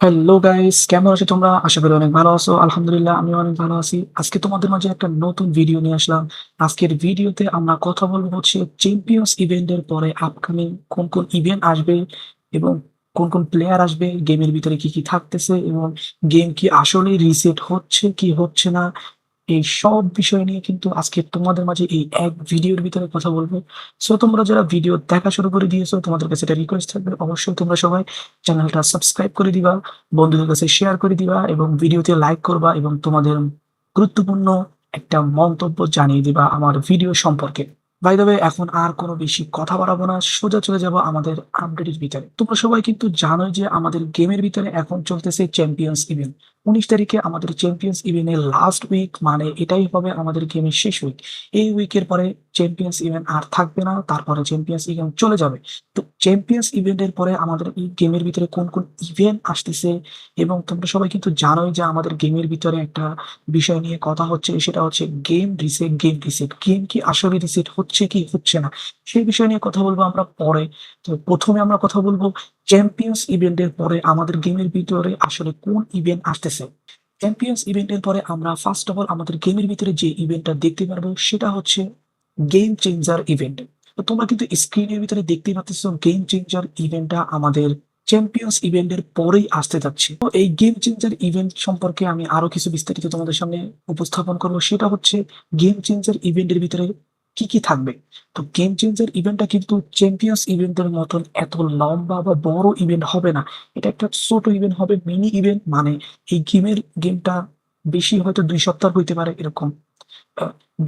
Hello guys, কেমন আছো তোমরা? আশা করি অনেক ভালো আছো। আলহামদুলিল্লাহ আমিও অনেক ভালো আছি। আজকে তোমাদের মাঝে একটা নতুন ভিডিও নিয়ে আসলাম। আজকের ভিডিওতে আমরা কথা বলবো হচ্ছে চ্যাম্পিয়ন্স ইভেন্টের পরে আপকামিং কোন কোন ইভেন্ট আসবে এবং কোন কোন প্লেয়ার আসবে, গেমের ভিতরে কি কি থাকতেছে এবং গেম কি আসলে রিসেট হচ্ছে কি হচ্ছে না, এই সব বিষয় নিয়ে কিন্তু আজকে তোমাদের মাঝে এই এক ভিডিওর ভিতরে কথা বলবো। সো তোমরা যারা ভিডিও দেখা শুরু করে দিয়েছো, তোমাদের কাছে একটা রিকোয়েস্ট থাকবে, অবশ্যই তোমরা সবাই চ্যানেলটা সাবস্ক্রাইব করে দিবা, বন্ধুদের কাছে শেয়ার করে দিবা এবং ভিডিওতে লাইক করবা এবং তোমাদের গুরুত্বপূর্ণ একটা মন্তব্য জানিয়ে দিবা আমার ভিডিও সম্পর্কে। বাই দ্য ওয়ে, এখন আর কোনো বেশি কথা বাড়াবো না, সোজা চলে যাব আমাদের আপডেটের ভিতরে। তোমরা সবাই কিন্তু জানোই যে আমাদের গেমের ভিতরে এখন চলতেছে চ্যাম্পিয়ন্স ইভেন্ট। 19 তারিখে আমাদের চ্যাম্পিয়ন্স ইভেন্টের লাস্ট উইক, মানে এটাই হবে আমাদের গেমের শেষ উইক। এই উইকের পরে চ্যাম্পিয়ন্স ইভেন্ট আর থাকবে না, তারপরে চ্যাম্পিয়ন্স ইভেন্ট চলে যাবে। তো চ্যাম্পিয়ন্স ইভেন্টের পরে আমাদের এই গেমের ভিতরে কোন কোন ইভেন্ট আসতেছে, এবং তোমরা সবাই কিন্তু জানোই যে আমাদের গেমের ভিতরে একটা বিষয় নিয়ে কথা হচ্ছে, সেটা হচ্ছে গেম রিসেট। গেম কি আসলে রিসেট হচ্ছে কি হচ্ছে না, সেই বিষয় নিয়ে কথা বলবো আমরা পরে। তো প্রথমে আমরা কথা বলবো চ্যাম্পিয়ন্স ইভেন্টের পরে আমাদের গেমের ভিতরে আসলে কোন ইভেন্ট আসতেছে। চ্যাম্পিয়ন্স ইভেন্টের পরে আমরা ফার্স্ট অফ অল আমাদের গেমের ভিতরে যে ইভেন্টটা দেখতে পারবো সেটা হচ্ছে গেম চেঞ্জার ইভেন্ট। তো তোমরা কিন্তু স্ক্রিনের ভিতরে দেখতেই পাচ্ছ, গেম চেঞ্জার ইভেন্টটা আমাদের চ্যাম্পিয়ন্স ইভেন্টের পরেই আসতে যাচ্ছে। তো এই গেম চেঞ্জার ইভেন্ট সম্পর্কে আমি আরো কিছু বিস্তারিত তোমাদের সামনে উপস্থাপন করবো। সেটা হচ্ছে গেম চেঞ্জার ইভেন্টের ভিতরে কি কি থাকবে। তো গেম চেঞ্জার ইভেন্টটা কিন্তু চ্যাম্পিয়ন্স ইভেন্টের মতন এত লম্বা বা বড় ইভেন্ট হবে না। এটা একটা ছোট ইভেন্ট হবে, মিনি ইভেন্ট। মানে এই গেমটা বেশি হয়তো 2 সপ্তাহ হইতে পারে এরকম।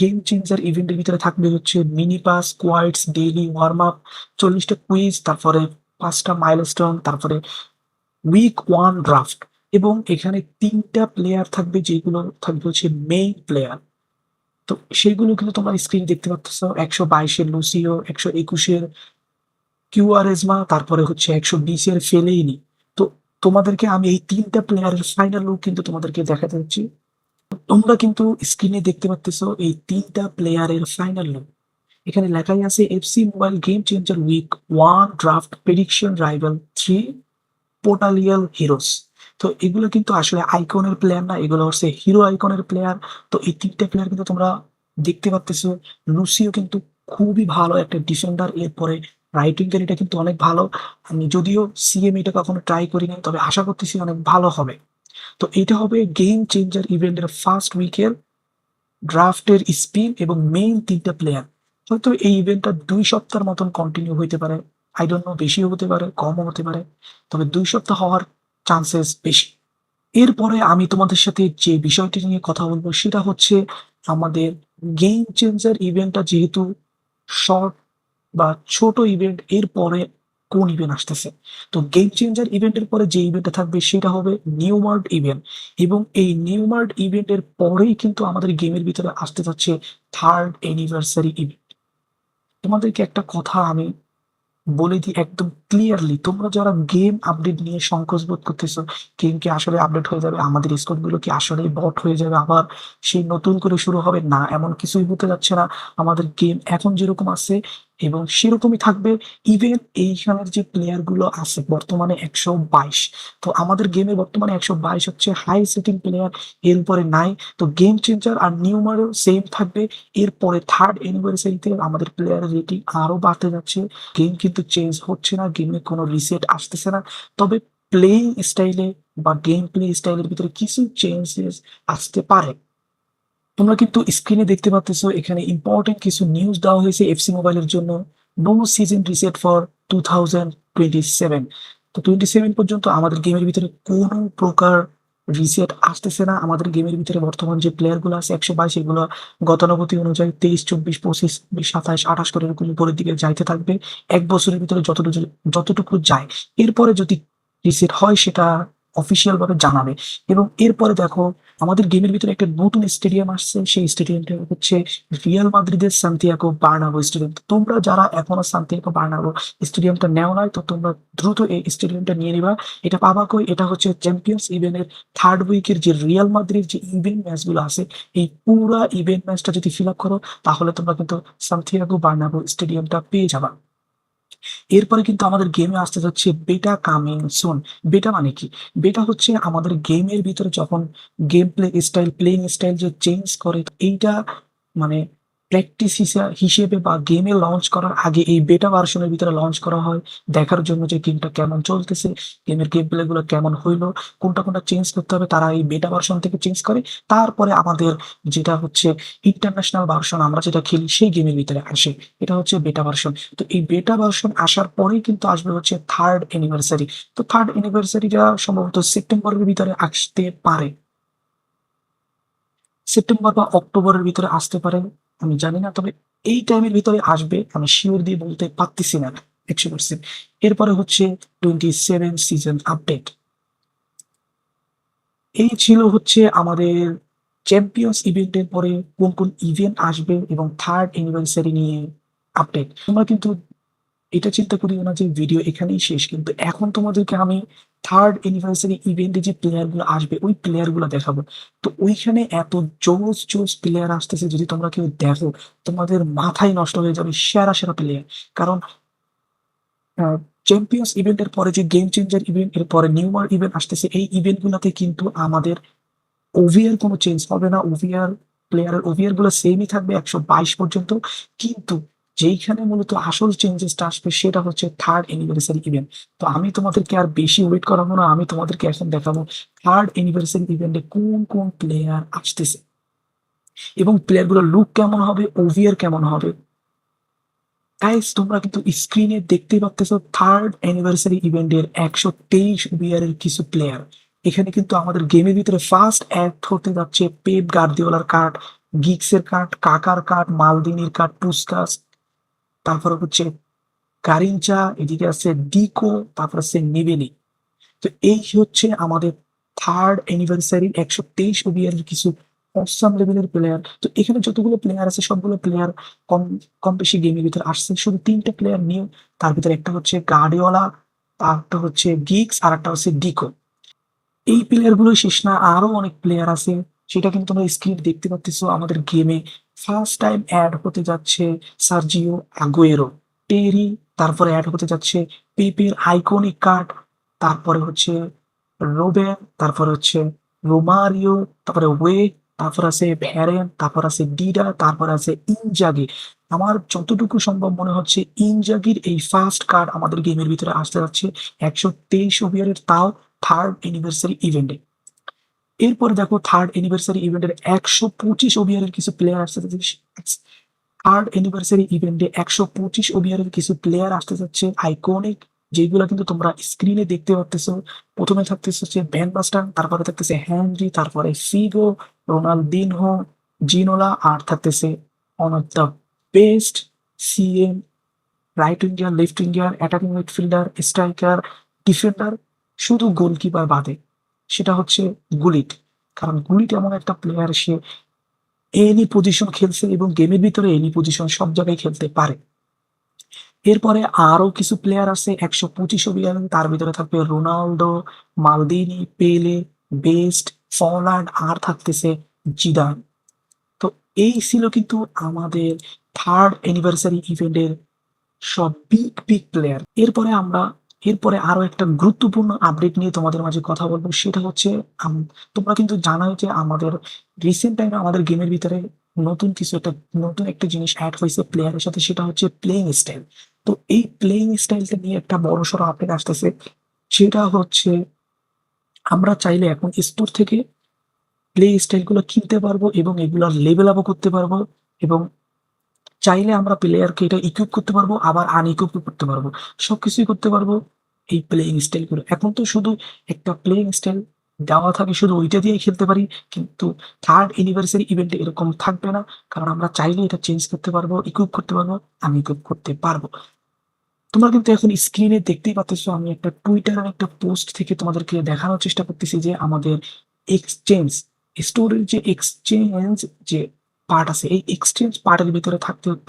গেম চেঞ্জার ইভেন্টের ভিতরে থাকবে হচ্ছে mini pass, quests, daily warm up, 40টা কুইজ, তারপরে 5টা মাইলস্টোন, তারপরে উইক 1 ড্রাফট। এবং এখানে 3টা প্লেয়ার থাকবে, যেগুলো থাকবে হচ্ছে মেইন প্লেয়ার। তো সেগুলো কিন্তু তোমরা স্ক্রিনে দেখতে পাচ্ছ, 122-এর লুসিও, 121-এর কিউআরএজমা, তারপরে হচ্ছে 120-এর ফেলেইনি। তো তোমাদেরকে আমি এই 3টা প্লেয়ারের ফাইনাল লুক কিন্তু তোমাদেরকে দেখাতে যাচ্ছি। তোমরা কিন্তু স্ক্রিনে দেখতে পাচ্ছ এই 3টা প্লেয়ারের ফাইনাল লুক। এখানে লেখাই আছে FC mobile game changer week 1 draft prediction rival 3 পোর্টালিয়াল হিরোস। তো এগুলো কিন্তু আসলে আইকনের প্লেয়ার না, এগুলো হচ্ছে হিরো আইকনের প্লেয়ার। তো এই 3টা প্লেয়ার কিন্তু তোমরা দেখতে পাচ্ছ। লুসিও কিন্তু খুবই ভালো একটা ডিফেন্ডার। এরপরে রাইটিং এটা কিন্তু অনেক ভালো। আমি যদিও সিএম এটা কখনো ট্রাই করিনি, তবে আশা করতেছি অনেক ভালো হবে। তো এটা হবে গেম চেঞ্জার ইভেন্টের ফার্স্ট উইকের ড্রাফটের স্পিন এবং মেইন 3টা প্লেয়ার। হয়তো এই ইভেন্টটা 2 সপ্তাহের মতন কন্টিনিউ হইতে পারে। আই ডোন্ট নো, বেশিও হতে পারে কমও হতে পারে, তবে 2 সপ্তাহ হওয়ার চান্সেস বেশি। এরপরে আমি তোমাদের সাথে যে বিষয়টি নিয়ে কথা বলবো সেটা হচ্ছে আমাদের গেম চেঞ্জার ইভেন্টটা যেহেতু শর্ট বা ছোট ইভেন্ট, এর পরে কোন ইভেন্ট আসতেছে। তো গেম চেঞ্জার ইভেন্টের পরে যে ইভেন্টটা থাকবে সেটা হবে নিউ ওয়ার্ল্ড ইভেন্ট। এবং এই নিউ ওয়ার্ল্ড ইভেন্টের পরেই কিন্তু আমাদের গেমের ভিতরে আসতে যাচ্ছে থার্ড অ্যানিভার্সারি ইভেন্ট। তোমাদেরকে একটা কথা আমি বলে দিই একদম ক্লিয়ারলি, তোমরা যারা গেম আপডেট নিয়ে সংকোচ বোধ করতেছো, গেম কি আসলে আপডেট হয়ে যাবে, আমাদের স্কোর গুলো কি আসলে বট হয়ে যাবে, আবার সেই নতুন করে শুরু হবে, না এমন কিছুই হতে যাচ্ছে না। আমাদের গেম এখন যেরকম আছে এবং সেরকমই থাকবে। ইভেন এইখানের যে প্লেয়ার গুলো আছে বর্তমানে 122। তো আমাদের গেমে বর্তমানে 122 হচ্ছে হাই সেটিং প্লেয়ার, এরপরে নাই। তো গেম চেঞ্জার আর নিউ মডেল সেম থাকবে। এরপরে থার্ড অ্যানিভার্সারিতে আমাদের প্লেয়ার রেটিং আরো বাড়তে যাচ্ছে। গেম কিন্তু চেঞ্জ হচ্ছে না, গেমে কোনো রিসেট আসতেছে না, তবে প্লেইং স্টাইলে বা গেম প্লে স্টাইলের ভিতরে কিছু চেঞ্জেস আসতে পারে। তোমরা কিন্তু স্ক্রিনে দেখতে পাচ্ছ, এখানে ইম্পর্টেন্ট কিছু নিউজ দেওয়া হয়েছে এফসি মোবাইলের জন্য। No season reset for 2027। তো 27 পর্যন্ত আমাদের গেমের ভিতরে কোনো প্রকার রিসেট আসতেছে না। আমাদের গেমের ভিতরে বর্তমান যে প্লেয়ার গুলো আছে 122, এগুলো গতানুগতিক অনুযায়ী 23, 24, 25, 27, 28 করে এরকম উপরের দিকে যাইতে থাকবে। 1 বছরের ভিতরে যতটুকু যতটুকু যায়, এরপরে যদি রিসেট হয় সেটা অফিসিয়াল ভাবে জানাবে। এবং এরপরে দেখো, আমাদের গেমের ভিতরে একটা নতুন স্টেডিয়াম আসছে, সেই স্টেডিয়ামটা হচ্ছে রিয়াল মাদ্রিদের সান্তিয়াগো বার্নাব্যু স্টেডিয়াম। তো তোমরা যারা এখনো সান্তিয়াগো বার্নাব্যু স্টেডিয়ামটা নেও নাই, তো তোমরা দ্রুত এই স্টেডিয়ামটা নিয়ে নিবা। এটা পাবা কই? এটা হচ্ছে চ্যাম্পিয়ন্স ইভেন্টের থার্ড উইকের যে রিয়াল মাদ্রিদ যে ইভেন্ট ম্যাচগুলো আছে, এই পুরা ইভেন্ট ম্যাচটা যদি ফিল আপ করো, তাহলে তোমরা কিন্তু সান্তিয়াগো বার্নাব্যু স্টেডিয়ামটা পেয়ে যাবা। এরপরে কিন্তু আমাদের গেমে আসতে যাচ্ছে বেটা কামিং সুন। বেটা মানে কি? বেটা হচ্ছে আমাদের গেমের ভিতরে যখন game play style, playing style যে চেঞ্জ করে, এইটা মানে প্র্যাকটিস হিসেবে বা গেমে লঞ্চ করার আগে এই বেটা ভার্সনের ভিতরে লঞ্চ করা হয়, দেখার জন্য যে গেমটা কেমন চলতেছে, গেমের গেম প্লে গুলো কেমন হইলো, কোনটা কোনটা চেঞ্জ করতে হবে, তারা এই বেটা ভার্সন থেকে চেঞ্জ করে। তারপরে আমাদের যেটা হচ্ছে ইন্টারন্যাশনাল ভার্সন, আমরা যেটা খেলি সেই গেমের ভিতরে আসে, এটা হচ্ছে বেটা ভার্সন। তো এই বেটা ভার্সন আসার পরেই কিন্তু আসবে হচ্ছে থার্ড অ্যানিভার্সারি। তো থার্ড অ্যানিভার্সারিটা সম্ভবত সেপ্টেম্বরের ভিতরে আসতে পারে, সেপ্টেম্বর বা অক্টোবরের ভিতরে আসতে পারে, আমি জানি না, তবে এই টাইমের ভিতরে আসবে, আমি শিওর দিয়ে বলতে পারতেছি না 100%। এরপরে হচ্ছে 27 সিজন আপডেট। এই ছিল হচ্ছে আমাদের চ্যাম্পিয়ন্স ইভেন্টের পরে কোন কোন ইভেন্ট আসবে এবং থার্ড অ্যানিভার্সারি নিয়ে আপডেট। তোমরা কিন্তু এটা চিন্তা করিও না যে ভিডিও এখানেই শেষ, কিন্তু এখন তোমাদেরকে আমি থার্ড অ্যানিভার্সারি ইভেন্টে যে প্লেয়ার গুলো আসবে ওই প্লেয়ার গুলো দেখাবো। তো ওইখানে এত জোস জোস প্লেয়ার আসতেছে, যদি তোমরা কেউ দেখো তোমাদের মাথায় নষ্ট হয়ে যাবে, সেরা সেরা প্লেয়ার। কারণ চ্যাম্পিয়ন্স ইভেন্টের পরে যে গেম চেঞ্জার ইভেন্ট, এর পরে নিউ ওয়ার্ল্ড ইভেন্ট আসতেছে, এই ইভেন্ট গুলোতে কিন্তু আমাদের ওভিআর কোনো চেঞ্জ হবে না, ওভিআর প্লেয়ারের ওভিআর গুলো সেমই থাকবে 122 পর্যন্ত। কিন্তু যেইখানে মূলত আসল চেঞ্জেসটা আসবে সেটা হচ্ছে থার্ড অ্যানিভার্সারি ইভেন্ট। তো আমি তোমাদেরকে আর বেশি ওয়েট করাবো না, আমি তোমাদেরকে এখন দেখাবো থার্ড অ্যানিভার্সারি ইভেন্টে কোন কোন প্লেয়ার আসতেছে এবং প্লেয়ার গুলোর লুক কেমন হবে, ওভিআর কেমন হবে। গাইস তোমরা কিন্তু স্ক্রিনে দেখতেই পাচ্ছ থার্ড অ্যানিভার্সারি ইভেন্টের 123 ওভিআর এর কিছু প্লেয়ার। এখানে কিন্তু আমাদের গেমের ভিতরে ফার্স্ট অ্যাড হতে যাচ্ছে পেপ গার্দিওলার কার্ড, গিগসের কার্ড, কাকার কার্ড, মালদিনির কার্ড, পুস্কাস, তারপরে হচ্ছে গারিনচা, এদিকে আছে ডিকো, তারপর আছে নিবেলি। তো এই হচ্ছে আমাদের থার্ড অ্যানিভার্সারি 123 ওভিআর এর কিছু অসাম লেভেলের প্লেয়ার। তো এখানে যতগুলো প্লেয়ার আছে সবগুলো প্লেয়ার কম কম বেশি গেমের ভিতরে আসছে, শুধু তিনটা প্লেয়ার নিউ। তার ভিতরে একটা হচ্ছে গার্ডিওলা, একটা হচ্ছে গিগস, আর একটা হচ্ছে ডিকো। এই প্লেয়ার গুলো শেষ না, আরো অনেক প্লেয়ার আছে, সেটা কিন্তু তোমরা স্ক্রিন দেখতে পাচ্ছ। আমাদের গেমে ফার্স্ট টাইম অ্যাড হতে যাচ্ছে সার্জিও আগুয়েরো, টেরি, তারপরে অ্যাড হতে যাচ্ছে পেপের আইকনিক কার্ড, তারপরে হচ্ছে রোবেন, তারপরে হচ্ছে রোমারিও, তারপরে ওয়ে, তারপর আছে ভ্যারেন, তারপর আছে ডিডা, তারপর আছে ইনজাগি। আমার যতটুকু সম্ভব মনে হচ্ছে ইনজাগির এই ফার্স্ট কার্ড আমাদের গেমের ভিতরে আসতে যাচ্ছে 123 ওভিয়ারের, তাও থার্ড অ্যানিভার্সারি ইভেন্টে। এরপরে দেখো থার্ড অ্যানিভার্সারি ইভেন্টের 125 ওভিয়ারের কিছু প্লেয়ার আসতে যাচ্ছে। থার্ড অ্যানিভার্সারি ইভেন্টে 125 ওভিয়ারের কিছু প্লেয়ার আসতে যাচ্ছে আইকনিক, যেগুলো কিন্তু তোমরা স্ক্রিনে দেখতে পাচ্ছ। প্রথমে থাকতেছে হচ্ছে ভ্যান বাস্টার, তারপরে থাকতেছে হ্যানরি, তারপরে ফিগো, রোনালদিনহো, জিনোলা, আর থাকতেছে on of the best CM, right winger, left winger, attacking midfielder, striker, defender, শুধু গোলকিপার বাদে, সেটা হচ্ছে গুলিট। কারণ গুলিট এমন একটা প্লেয়ার, সে এনি পজিশন খেলছে এবং গেমের ভিতরে এনি পজিশন সব জায়গায় খেলতে পারে। এরপরে আরো কিছু প্লেয়ার আছে 125 ওভিয়ার, তার ভিতরে থাকবে রোনালদো, মালদিনি, পেলে, বেস্ট, ফরলার্ড, আর থাকতেছে জিদান। তো এই ছিল কিন্তু আমাদের থার্ড অ্যানিভার্সারি ইভেন্টের সব বিগ বিগ প্লেয়ার। এরপরে আরো একটা গুরুত্বপূর্ণ আপডেট নিয়ে তোমাদের মাঝে কথা বলবো, সেটা হচ্ছে তোমরা কিন্তু জানোই যে আমাদের রিসেন্ট টাইমে আমাদের গেমের ভিতরে নতুন একটা জিনিস অ্যাড হয়েছে প্লেয়ারের সাথে, সেটা হচ্ছে প্লেইং স্টাইল। তো এই প্লেইং স্টাইলটা নিয়ে একটা বড় সড়ো আপডেট আসতেছে, সেটা হচ্ছে আমরা চাইলে এখন স্টোর থেকে প্লে স্টাইল গুলো কিনতে পারবো এবং এগুলোর লেভেল আপও করতে পারবো, এবং চাইলে আমরা প্লেয়ারকে এটা ইকুইপ করতে পারবো, আবার আনইকুইপ করতে পারবো, সবকিছুই করতে পারবো এই প্লেইং স্টাইল গুলো। এখন তো শুধু একটা প্লেইং স্টাইল দেওয়া থাকে, শুধু ওইটা দিয়েই খেলতে পারি, কিন্তু থার্ড অ্যানিভার্সারি ইভেন্টে এরকম থাকবে না। কারণ আমরা চাইলে এটা চেঞ্জ করতে পারবো, ইকুইপ করতে পারবো, আনইকুইপ করতে পারবো। তোমরা কিন্তু এখন স্ক্রিনে দেখতেই পাচ্ছ, আমি একটা টুইটারের একটা পোস্ট থেকে তোমাদেরকে দেখানোর চেষ্টা করতেছি যে আমাদের এক্সচেঞ্জ স্টোরের যে এক্সচেঞ্জ যে পার্ট আছে, এই এক্সচেঞ্জ পার্টের ভিতরে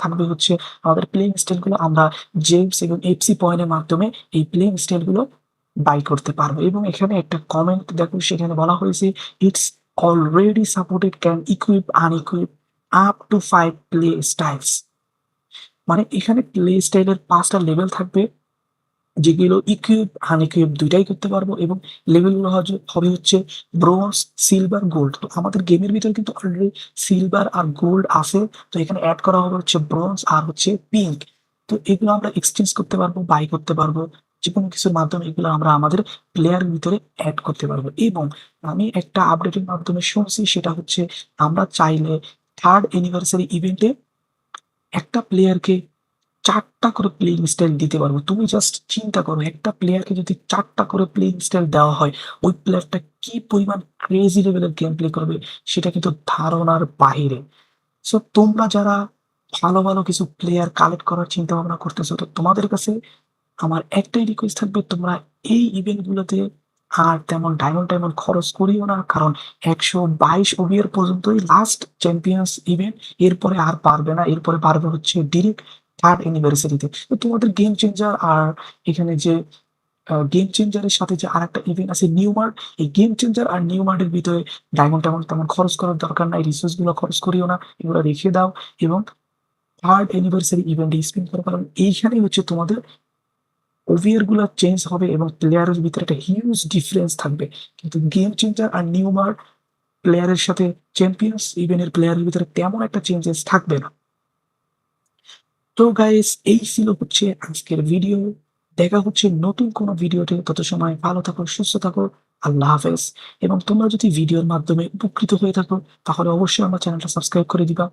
থাকবে হচ্ছে আমাদের প্লেইং স্টাইল গুলো। আমরা জেমস এবং এফসি পয়েন্টের মাধ্যমে এই প্লেইং স্টাইল গুলো বাই করতে পারবো। এবং এখানে একটা কমেন্ট দেখো, সেখানে বলা হয়েছে it's already supported, can equip unequip up to 5 play styles. মানে এখানে প্লে স্টাইলের 5টা লেভেল থাকবে, যেগুলো ইকুইপ, আনইকুইপ দুইটাই করতে পারবো, এবং লেভেলগুলো হবে হচ্ছে ব্রোঞ্জ, সিলভার, গোল্ড। তো আমাদের গেমের ভিতরে কিন্তু অলরেডি সিলভার আর গোল্ড আছে, তো এখানে অ্যাড করা হবে হচ্ছে ব্রোঞ্জ আর হচ্ছে পিঙ্ক। তো এগুলো আমরা এক্সচেঞ্জ করতে পারবো, বাই করতে পারবো, যে কোনো কিছুর মাধ্যমে এগুলো আমরা আমাদের প্লেয়ারের ভিতরে অ্যাড করতে পারবো। এবং আমি একটা আপডেটের মাধ্যমে শুনছি, সেটা হচ্ছে আমরা চাইলে 3rd অ্যানিভার্সারি ইভেন্টে একটা প্লেয়ারকে 4টা করে প্লেইং স্টাইল দিতে পারবো। তুমি জাস্ট চিন্তা করো, একটা প্লেয়ারকে যদি 4টা করে প্লেইং স্টাইল দেওয়া হয়, ওই প্লেয়ারটা কি পরিমাণ ক্রেজি লেভেলের গেম প্লে করবে, সেটা কিন্তু ধারণার বাহিরে। সো তোমরা যারা ভালো ভালো কিছু প্লেয়ার কালেক্ট করার চিন্তা ভাবনা করতেছো, তো তোমাদের কাছে আমার একটাই রিকোয়েস্ট থাকবে, তোমরা এই ইভেন্ট গুলোতে আর তেমন ডায়মন্ড খরচ করিও না, কারণ 122 ওভিআর পর্যন্তই লাস্ট চ্যাম্পিয়ন্স ইভেন্ট। এরপরে আর পারবে না, এরপরে পারবে হচ্ছে ডিরেক্ট 3rd অ্যানিভার্সারিতে। তো তোমাদের গেম চেঞ্জার আর এখানে যে গেম চেঞ্জারের সাথে যে আরেকটা ইভেন্ট আছে নিউ মার্ট, এই গেম চেঞ্জার আর নিউ মার্টের ভিতরে ডায়মন্ড তেমন তেমন খরচ করার দরকার নাই, রিসোর্স গুলো খরচ করিও না, এগুলো রেখে দাও এবং 3rd অ্যানিভার্সারি ইভেন্টে স্পিন করো, কারণ এইখানেই হচ্ছে তোমাদের ওভিআর গুলো চেঞ্জ হবে এবং প্লেয়ারের ভিতরে একটা হিউজ ডিফারেন্স থাকবে। কিন্তু গেম চেঞ্জার আর নিউমার প্লেয়ারের সাথে চ্যাম্পিয়ন্স ইভেন্টের প্লেয়ারের ভিতরে তেমন একটা চেঞ্জেস থাকবে না। তো গাইস, এই ছিল হচ্ছে আজকের ভিডিও। দেখা হচ্ছে নতুন কোনো ভিডিওতে, তত সময় ভালো থাকো, সুস্থ থাকো, আল্লাহ হাফেজ। এবং তোমরা যদি ভিডিওর মাধ্যমে উপকৃত হয়ে থাকো, তাহলে অবশ্যই আমার চ্যানেলটা সাবস্ক্রাইব করে দিবা।